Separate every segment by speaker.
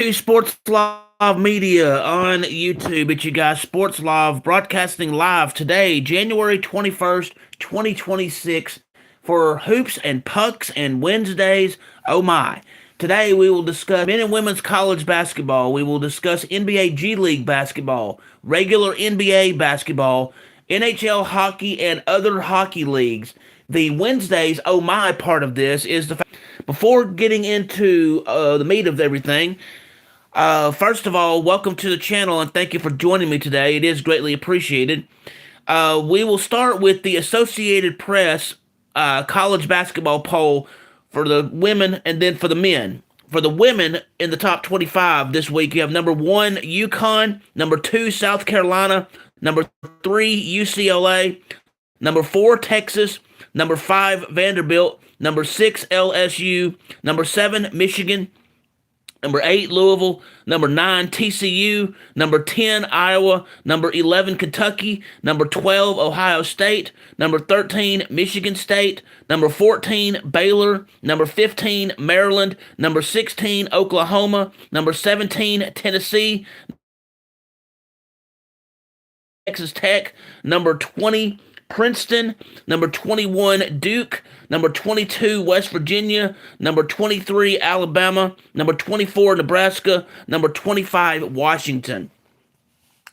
Speaker 1: to Sports Live Media on YouTube. It's you guys, Sports Live, broadcasting live today, January 21st, 2026, for Hoops and Pucks and Wednesdays. Oh my. Today we will discuss men and women's college basketball. We will discuss NBA G League basketball, regular NBA basketball, NHL hockey, and other hockey leagues. The Wednesdays, oh my part of this is the fact. Before getting into the meat of everything, first of all, welcome to the channel and thank you for joining me today. It is greatly appreciated. We will start with the Associated Press college basketball poll for the women and then for the men. For the women in the top 25 this week, you have number one, UConn, number two, South Carolina, number three, UCLA, number four, Texas, number five, Vanderbilt, number six, LSU, number seven, Michigan, number 8, Louisville. Number 9, TCU. Number 10, Iowa. Number 11, Kentucky. Number 12, Ohio State. Number 13, Michigan State. Number 14, Baylor. Number 15, Maryland. Number 16, Oklahoma. Number 17, Tennessee. Texas Tech. Number 20, Princeton. Number 21, Duke. Number 22, West Virginia. Number 23, Alabama. Number 24, Nebraska. Number 25, Washington.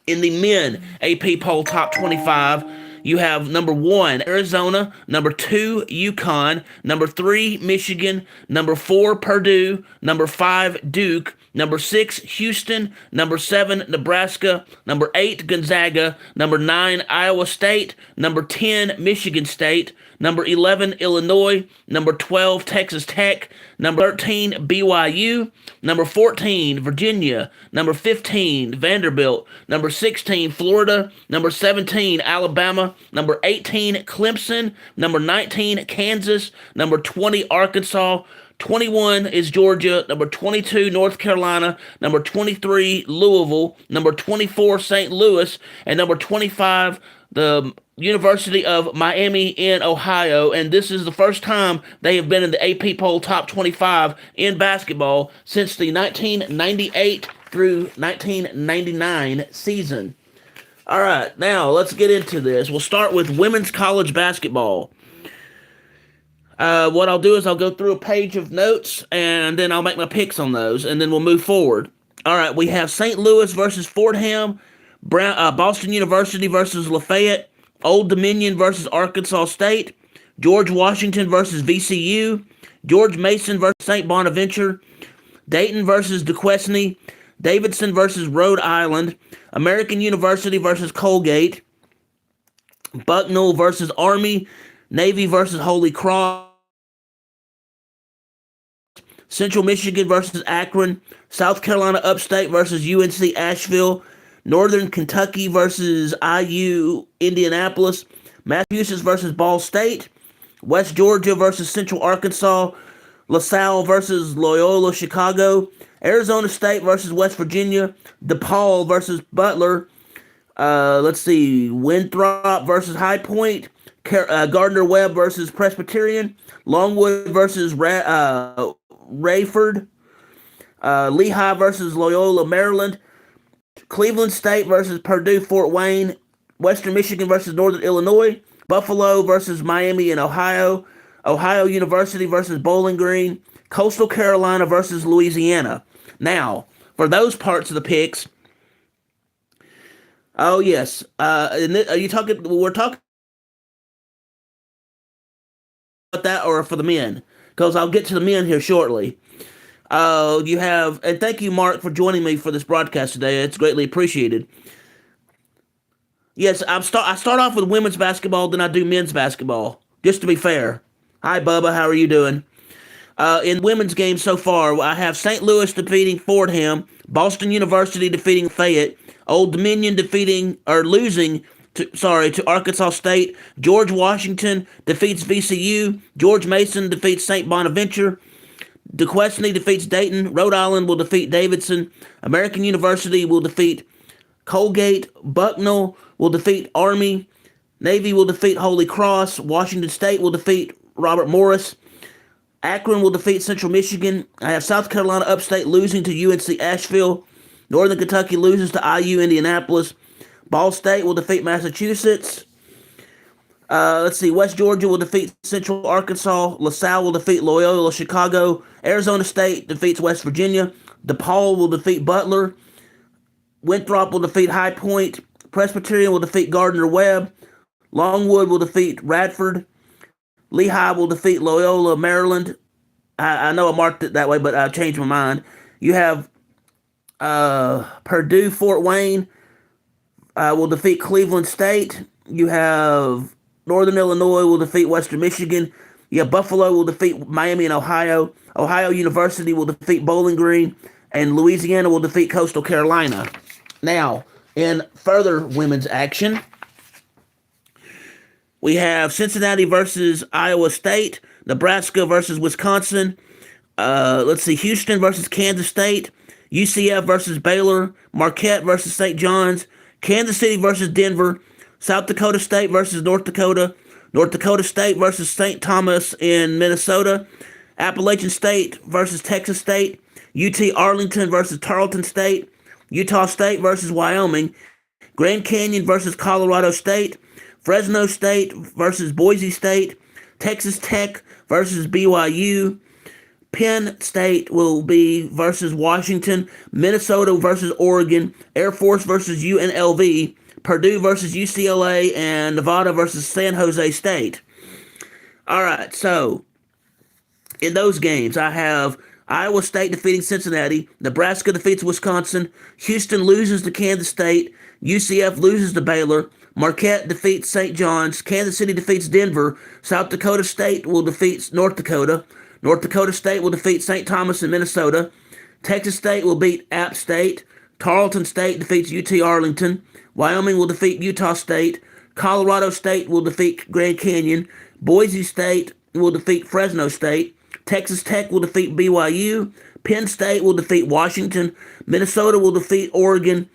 Speaker 1: In the men AP poll top 25, you have number one, Arizona. Number two, UConn. Number three, Michigan. Number four, Purdue. Number five, Duke. Number six, Houston. Number seven, Nebraska. Number eight, Gonzaga. Number nine, Iowa State. Number 10, Michigan State. Number 11, Illinois. Number 12, Texas Tech. Number 13, BYU. Number 14, Virginia. Number 15, Vanderbilt. Number 16, Florida. Number 17, Alabama. Number 18, Clemson. Number 19, Kansas. Number 20, Arkansas. 21 is Georgia. Number 22, North Carolina. Number 23, Louisville. Number 24, St. Louis. And number 25, the University of Miami in Ohio. And this is the first time they have been in the AP poll top 25 in basketball since the 1998 through 1999 season. All right, now let's get into this. We'll start with women's college basketball. What I'll do is I'll go through a page of notes and then I'll make my picks on those and then we'll move forward. All right, we have St. Louis versus Fordham, Boston University versus Lafayette, Old Dominion versus Arkansas State, George Washington versus VCU, George Mason versus St. Bonaventure, Dayton versus Duquesne, Davidson versus Rhode Island, American University versus Colgate, Bucknell versus Army, Navy versus Holy Cross, Central Michigan versus Akron, South Carolina Upstate versus UNC Asheville, Northern Kentucky versus IU Indianapolis, Massachusetts versus Ball State, West Georgia versus Central Arkansas, LaSalle versus Loyola Chicago, Arizona State versus West Virginia, DePaul versus Butler, Winthrop versus High Point, Gardner-Webb versus Presbyterian, Longwood versus Rayford, Lehigh versus Loyola, Maryland, Cleveland State versus Purdue Fort Wayne, Western Michigan versus Northern Illinois, Buffalo versus Miami in Ohio, Ohio University versus Bowling Green, Coastal Carolina versus Louisiana. Now, for those parts of the picks, oh yes, we're talking about that or for the men? Because I'll get to the men here shortly. You have, and thank you, Mark, for joining me for this broadcast today. It's greatly appreciated. Yes, I start off with women's basketball, then I do men's basketball, just to be fair. Hi, Bubba, how are you doing? In women's games so far, I have St. Louis defeating Fordham, Boston University defeating Fayette, Old Dominion losing to Arkansas State, George Washington defeats VCU, George Mason defeats St. Bonaventure, Duquesne defeats Dayton, Rhode Island will defeat Davidson, American University will defeat Colgate, Bucknell will defeat Army, Navy will defeat Holy Cross, Washington State will defeat Robert Morris, Akron will defeat Central Michigan. I have South Carolina Upstate losing to UNC Asheville. Northern Kentucky loses to IU Indianapolis. Ball State will defeat Massachusetts. Let's see. West Georgia will defeat Central Arkansas. LaSalle will defeat Loyola Chicago. Arizona State defeats West Virginia. DePaul will defeat Butler. Winthrop will defeat High Point. Presbyterian will defeat Gardner Webb. Longwood will defeat Radford. Lehigh will defeat Loyola Maryland. I know I marked it that way, but I changed my mind. You have Purdue Fort Wayne will defeat Cleveland State. You have Northern Illinois will defeat Western Michigan. You have Buffalo will defeat Miami and Ohio. Ohio University will defeat Bowling Green. And Louisiana will defeat Coastal Carolina. Now, in further women's action, we have Cincinnati versus Iowa State, Nebraska versus Wisconsin. Let's see, Houston versus Kansas State, UCF versus Baylor, Marquette versus St. John's, Kansas City versus Denver, South Dakota State versus North Dakota, North Dakota State versus St. Thomas in Minnesota, Appalachian State versus Texas State, UT Arlington versus Tarleton State, Utah State versus Wyoming, Grand Canyon versus Colorado State, Fresno State versus Boise State, Texas Tech versus BYU, Penn State will be versus Washington, Minnesota versus Oregon, Air Force versus UNLV, Purdue versus UCLA, and Nevada versus San Jose State. All right, so in those games, I have Iowa State defeating Cincinnati, Nebraska defeats Wisconsin, Houston loses to Kansas State, UCF loses to Baylor, Marquette defeats St. John's, Kansas City defeats Denver, South Dakota State will defeat North Dakota, North Dakota State will defeat St. Thomas in Minnesota, Texas State will beat App State, Tarleton State defeats UT Arlington, Wyoming will defeat Utah State, Colorado State will defeat Grand Canyon, Boise State will defeat Fresno State, Texas Tech will defeat BYU, Penn State will defeat Washington, Minnesota will defeat Oregon,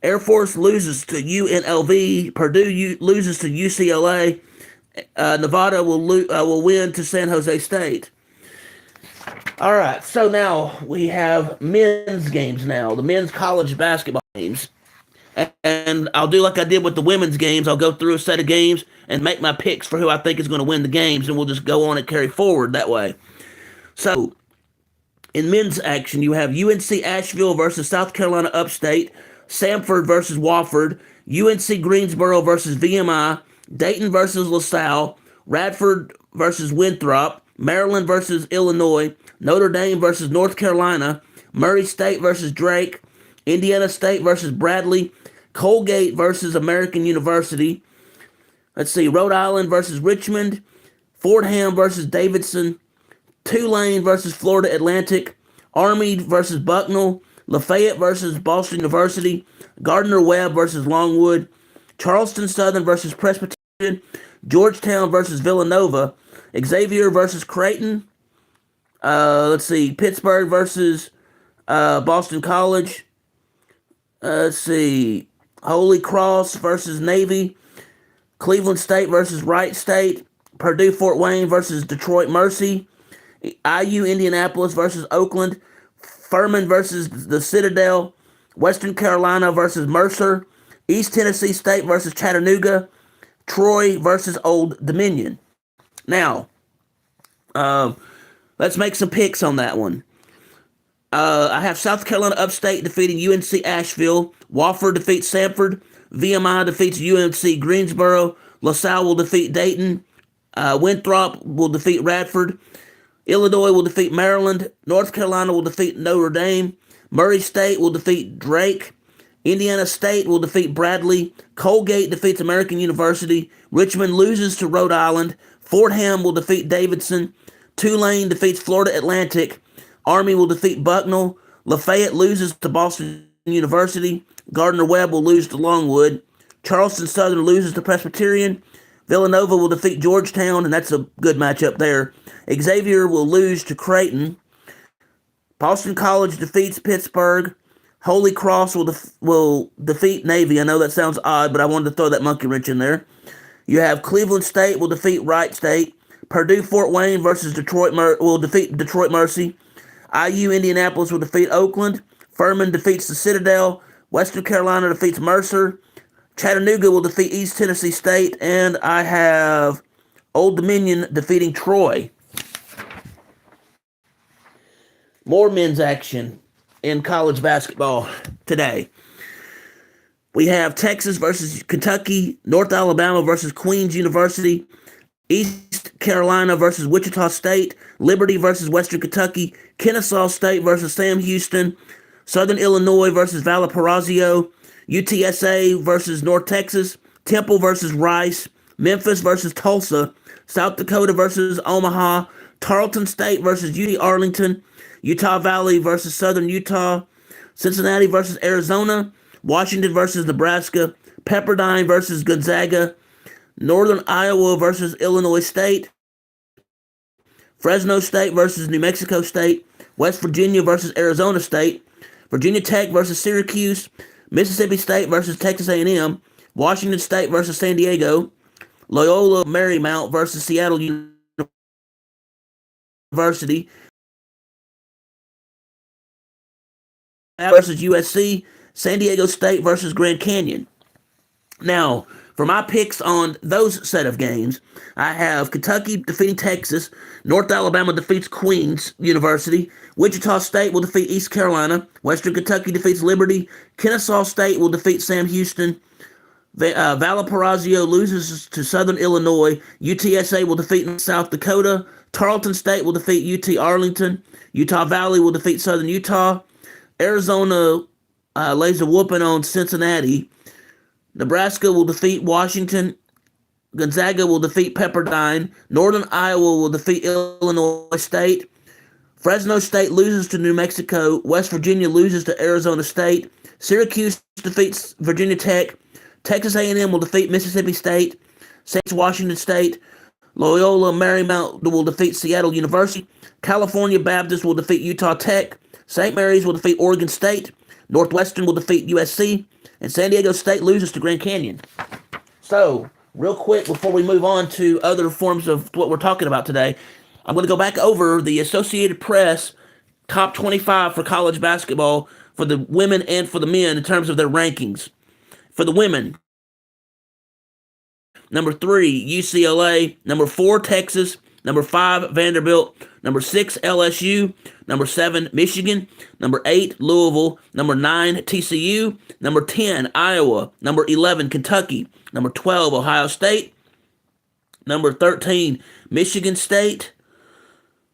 Speaker 1: Air Force loses to UNLV, Purdue loses to UCLA, Nevada will win to San Jose State. All right, so now we have men's games now, the men's college basketball games. And I'll do like I did with the women's games. I'll go through a set of games and make my picks for who I think is going to win the games, and we'll just go on and carry forward that way. So, in men's action, you have UNC Asheville versus South Carolina Upstate, Samford versus Wofford, UNC Greensboro versus VMI, Dayton versus LaSalle, Radford versus Winthrop, Maryland versus Illinois, Notre Dame versus North Carolina, Murray State versus Drake, Indiana State versus Bradley, Colgate versus American University. Let's see, Rhode Island versus Richmond, Fordham versus Davidson, Tulane versus Florida Atlantic, Army versus Bucknell, Lafayette versus Boston University, Gardner Webb versus Longwood, Charleston Southern versus Presbyterian, Georgetown versus Villanova, Xavier versus Creighton. Let's see, Pittsburgh versus Boston College. Let's see, Holy Cross versus Navy, Cleveland State versus Wright State, Purdue Fort Wayne versus Detroit Mercy, IU Indianapolis versus Oakland, Furman versus the Citadel, Western Carolina versus Mercer, East Tennessee State versus Chattanooga, Troy versus Old Dominion. Now, let's make some picks on that one. I have South Carolina Upstate defeating UNC Asheville, Wofford defeats Samford, VMI defeats UNC Greensboro, LaSalle will defeat Dayton, Winthrop will defeat Radford, Illinois will defeat Maryland, North Carolina will defeat Notre Dame, Murray State will defeat Drake, Indiana State will defeat Bradley, Colgate defeats American University, Richmond loses to Rhode Island, Fordham will defeat Davidson, Tulane defeats Florida Atlantic, Army will defeat Bucknell, Lafayette loses to Boston University, Gardner Webb will lose to Longwood, Charleston Southern loses to Presbyterian, Villanova will defeat Georgetown, and that's a good matchup there. Xavier will lose to Creighton. Boston College defeats Pittsburgh. Holy Cross will defeat Navy. I know that sounds odd, but I wanted to throw that monkey wrench in there. You have Cleveland State will defeat Wright State. Purdue Fort Wayne versus Detroit will defeat Detroit Mercy. IU Indianapolis will defeat Oakland. Furman defeats the Citadel. Western Carolina defeats Mercer. Chattanooga will defeat East Tennessee State. And I have Old Dominion defeating Troy. More men's action in college basketball today. We have Texas versus Kentucky, North Alabama versus Queens University, East Carolina versus Wichita State, Liberty versus Western Kentucky, Kennesaw State versus Sam Houston, Southern Illinois versus Valparaiso, UTSA versus North Texas, Temple versus Rice, Memphis versus Tulsa, South Dakota versus Omaha, Tarleton State versus UT Arlington, Utah Valley versus Southern Utah, Cincinnati versus Arizona, Washington versus Nebraska, Pepperdine versus Gonzaga, Northern Iowa versus Illinois State, Fresno State versus New Mexico State, West Virginia versus Arizona State, Virginia Tech versus Syracuse, Mississippi State versus Texas A&M, Washington State versus San Diego, Loyola Marymount versus Seattle University versus USC, San Diego State versus Grand Canyon. Now, for my picks on those set of games, I have Kentucky defeating Texas, North Alabama defeats Queens University, Wichita State will defeat East Carolina, Western Kentucky defeats Liberty, Kennesaw State will defeat Sam Houston, Valparaiso loses to Southern Illinois, UTSA will defeat South Dakota, Tarleton State will defeat UT Arlington, Utah Valley will defeat Southern Utah, Arizona lays a whooping on Cincinnati, Nebraska will defeat Washington. Gonzaga will defeat Pepperdine. Northern Iowa will defeat Illinois State. Fresno State loses to New Mexico. West Virginia loses to Arizona State. Syracuse defeats Virginia Tech. Texas A&M will defeat Mississippi State. Saints Washington State. Loyola Marymount will defeat Seattle University. California Baptist will defeat Utah Tech. St. Mary's will defeat Oregon State. Northwestern will defeat USC. And San Diego State loses to Grand Canyon. So, real quick before we move on to other forms of what we're talking about today, I'm going to go back over the Associated Press top 25 for college basketball for the women and for the men in terms of their rankings. For the women, number 3, UCLA. Number 4, Texas. Number 5, Vanderbilt. Number 6, LSU. Number 7, Michigan. Number 8, Louisville. Number 9, TCU. Number 10, Iowa. Number 11, Kentucky. Number 12, Ohio State. Number 13, Michigan State.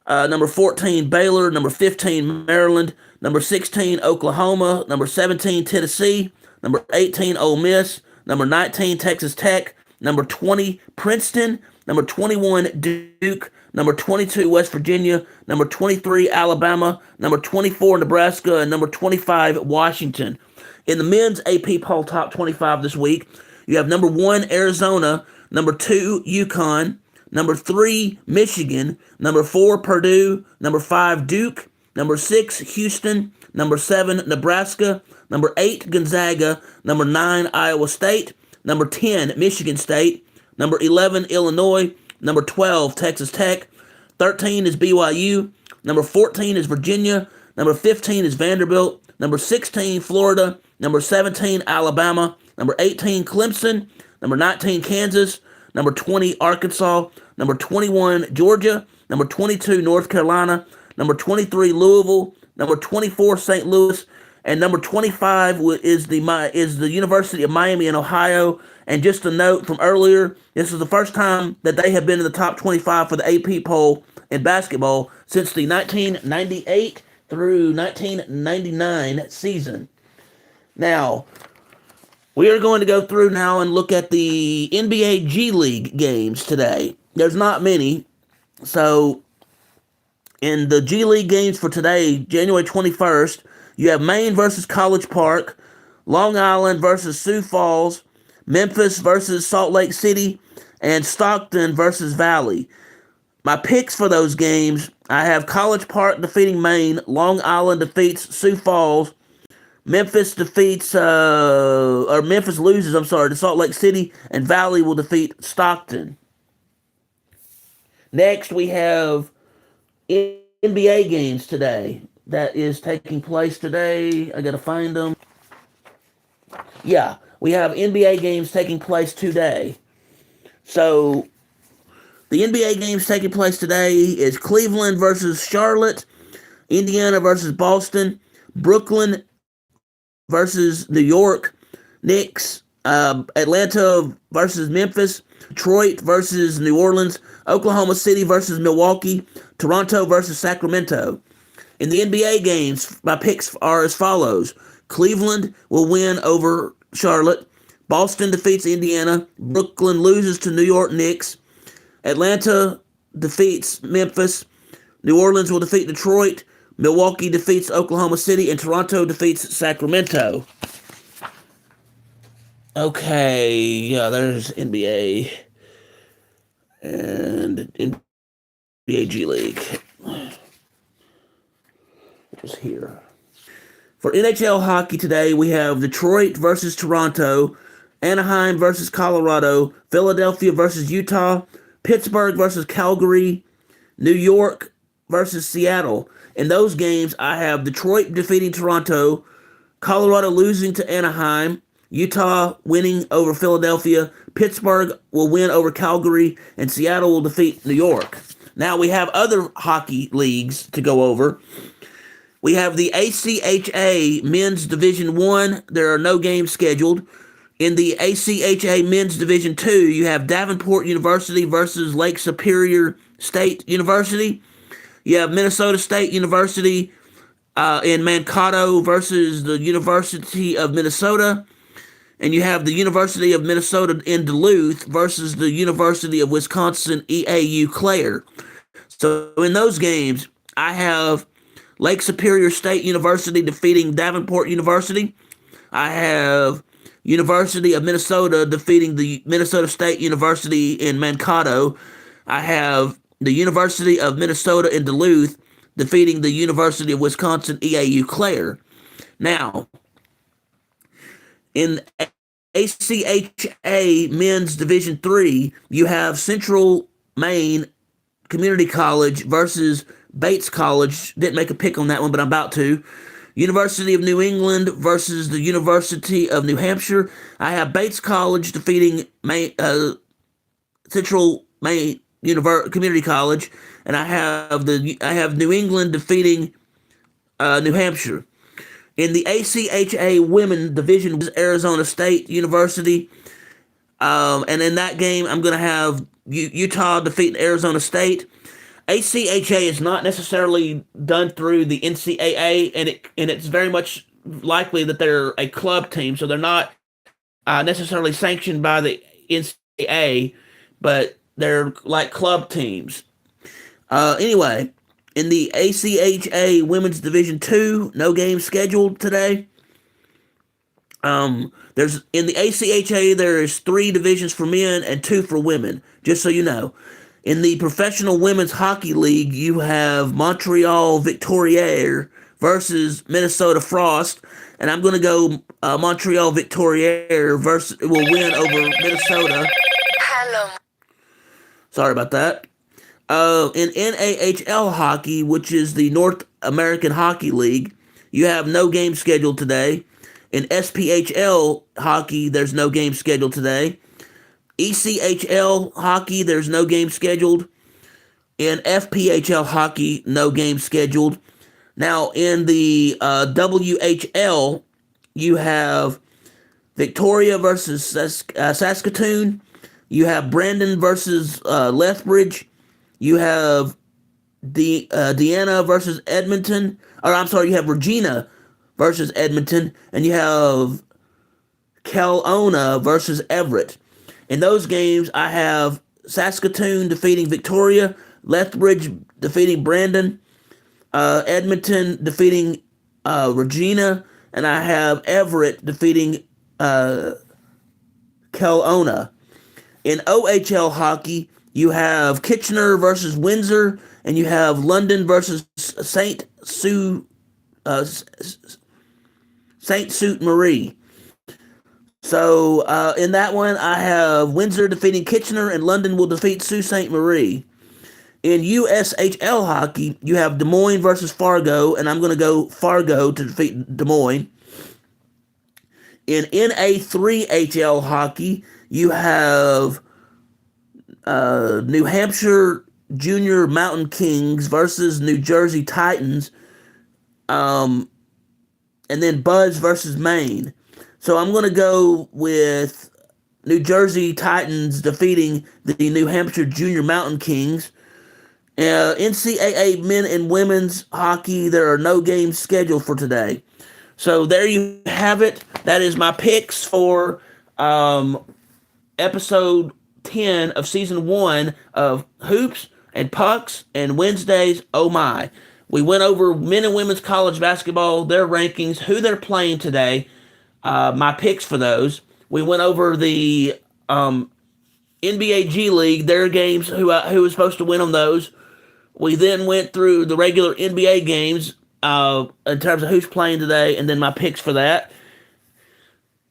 Speaker 1: Number 14, Baylor. Number 15, Maryland. Number 16, Oklahoma. Number 17, Tennessee. Number 18, Ole Miss. Number 19, Texas Tech. Number 20, Princeton. Number 21, Duke. Number 22, West Virginia. Number 23, Alabama. Number 24, Nebraska. And number 25, Washington. In the men's AP poll top 25 this week, you have number 1, Arizona. Number 2, UConn. Number 3, Michigan. Number 4, Purdue. Number 5, Duke. Number 6, Houston. Number 7, Nebraska. Number 8, Gonzaga. Number 9, Iowa State. Number 10, Michigan State. Number 11, Illinois. Number 12, Texas Tech. 13 is BYU. Number 14 is Virginia. Number 15 is Vanderbilt. Number 16, Florida. Number 17, Alabama. Number 18, Clemson. Number 19, Kansas. Number 20, Arkansas. Number 21, Georgia. Number 22, North Carolina. Number 23, Louisville. Number 24, St. Louis. And number 25 is the University of Miami in Ohio. And just a note from earlier, this is the first time that they have been in the top 25 for the AP poll in basketball since the 1998 through 1999 season. Now, we are going to go through now and look at the NBA G League games today. There's not many. So, in the G League games for today, January 21st, you have Maine versus College Park, Long Island versus Sioux Falls, Memphis versus Salt Lake City, and Stockton versus Valley. My picks for those games, I have College Park defeating Maine, Long Island defeats Sioux Falls, Memphis loses, to Salt Lake City, and Valley will defeat Stockton. Next, we have NBA games today. That is taking place today. I gotta find them. Yeah, we have NBA games taking place today. So the NBA games taking place today is Cleveland versus Charlotte, Indiana versus Boston, Brooklyn versus New York, Knicks, Atlanta versus Memphis, Detroit versus New Orleans, Oklahoma City versus Milwaukee, Toronto versus Sacramento. In the NBA games, my picks are as follows: Cleveland will win over Charlotte, Boston defeats Indiana, Brooklyn loses to New York Knicks, Atlanta defeats Memphis, New Orleans will defeat Detroit, Milwaukee defeats Oklahoma City, and Toronto defeats Sacramento. Okay, yeah, there's NBA and NBA G League. It was here. For NHL hockey today, we have Detroit versus Toronto, Anaheim versus Colorado, Philadelphia versus Utah, Pittsburgh versus Calgary, New York versus Seattle. In those games, I have Detroit defeating Toronto, Colorado losing to Anaheim, Utah winning over Philadelphia, Pittsburgh will win over Calgary, and Seattle will defeat New York. Now we have other hockey leagues to go over. We have the ACHA Men's Division 1. There are no games scheduled. In the ACHA Men's Division 2, you have Davenport University versus Lake Superior State University. You have Minnesota State University in Mankato versus the University of Minnesota. And you have the University of Minnesota in Duluth versus the University of Wisconsin EAU Clare. So in those games, I have Lake Superior State University defeating Davenport University. I have University of Minnesota defeating the Minnesota State University in Mankato. I have the University of Minnesota in Duluth defeating the University of Wisconsin EAU Clare. Now, in ACHA Men's Division 3, you have Central Maine Community College versus Bates College. Didn't make a pick on that one, but I'm about to. University of New England versus the University of New Hampshire. I have Bates College defeating Central Maine Community College, and I have New England defeating New Hampshire. In the ACHA Women Division, Arizona State University, and in that game, I'm going to have Utah defeating Arizona State. ACHA is not necessarily done through the NCAA, and it's very much likely that they're a club team, so they're not necessarily sanctioned by the NCAA, but they're like club teams. Anyway, in the ACHA Women's Division 2, no games scheduled today. There's in the ACHA there is 3 divisions for men and 2 for women, just so you know. In the Professional Women's Hockey League, you have Montreal Victoriaire versus Minnesota Frost, and I'm going to go Montreal Victoriaire will win over Minnesota. Hello. Sorry about that. In NAHL hockey, which is the North American Hockey League, you have no game scheduled today. In SPHL hockey, there's no game scheduled today. ECHL hockey, there's no game scheduled. In FPHL hockey, no game scheduled. Now, in the WHL, you have Victoria versus Saskatoon. You have Brandon versus Lethbridge. You have Deanna versus Edmonton. Or I'm sorry, you have Regina versus Edmonton. And you have Kelowna versus Everett. In those games, I have Saskatoon defeating Victoria, Lethbridge defeating Brandon, Edmonton defeating Regina, and I have Everett defeating Kelowna. In OHL hockey, you have Kitchener versus Windsor, and you have London versus Saint Sault Marie. So in that one, I have Windsor defeating Kitchener, and London will defeat Sault Ste. Marie. In USHL hockey, you have Des Moines versus Fargo, and I'm going to go Fargo to defeat Des Moines. In NA3HL hockey, you have New Hampshire Junior Mountain Kings versus New Jersey Titans, and then Buds versus Maine. So I'm going to go with New Jersey Titans defeating the New Hampshire Junior Mountain Kings. NCAA men and women's hockey, there are no games scheduled for today. So there you have it. That is my picks for episode 10 of season 1 of Hoops and Pucks and Wednesdays Oh My. We went over men and women's college basketball, their rankings, who they're playing today, my picks for those. We went over the NBA G League, their games, who was supposed to win on those. We then went through the regular NBA games in terms of who's playing today, and then my picks for that.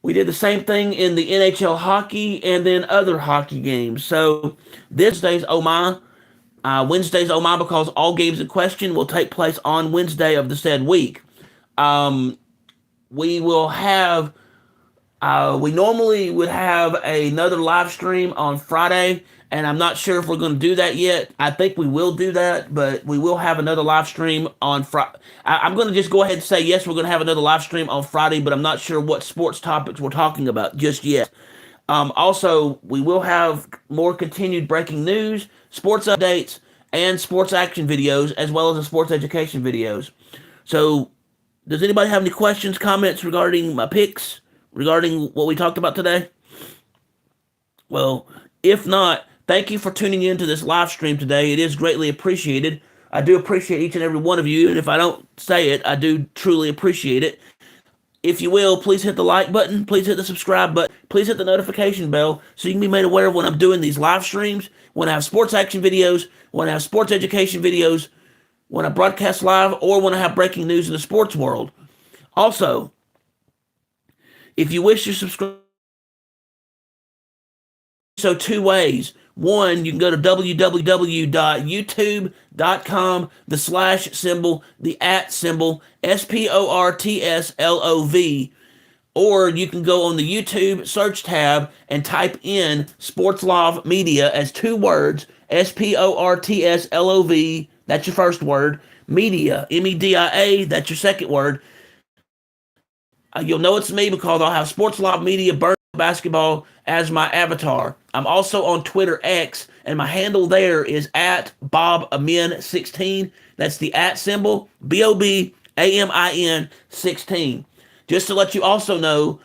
Speaker 1: We did the same thing in the NHL hockey and then other hockey games. So this day's Oh My, Wednesday's Oh My, because all games in question will take place on Wednesday of the said week. We will have, we normally would have another live stream on Friday, and I'm not sure if we're going to do that yet. I think we will do that, but we will have another live stream on Friday. I'm going to just go ahead and say, yes, we're going to have another live stream on Friday, but I'm not sure what sports topics we're talking about just yet. Also, we will have more continued breaking news, sports updates, and sports action videos, as well as the sports education videos. So, does anybody have any questions, comments regarding my picks, regarding what we talked about today? Well, if not, thank you for tuning in to this live stream today. It is greatly appreciated. I do appreciate each and every one of you, and if I don't say it, I do truly appreciate it. If you will, please hit the like button, please hit the subscribe button, please hit the notification bell so you can be made aware of when I'm doing these live streams, when I have sports action videos, when I have sports education videos, when I broadcast live, or when I have breaking news in the sports world. Also, if you wish to subscribe, so 2 ways. One, you can go to www.youtube.com, the slash symbol, the at symbol, SPORTSLOV. Or you can go on the YouTube search tab and type in Sportslov Media as 2 words, SPORTSLOV, that's your first word, Media, MEDIA, that's your second word. You'll know it's me because I'll have Sportslov Media Basketball as my avatar. I'm also on Twitter X, and my handle there is at BobAmin16. That's the at symbol, BOBAMIN 16. Just to let you also know,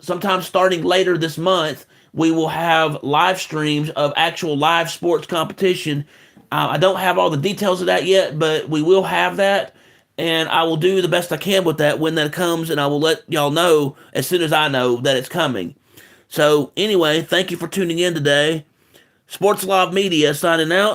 Speaker 1: sometime starting later this month, we will have live streams of actual live sports competition. I don't have all the details of that yet, but we will have that. And I will do the best I can with that when that comes, and I will let y'all know as soon as I know that it's coming. So anyway, thank you for tuning in today. Sportslov Media signing out.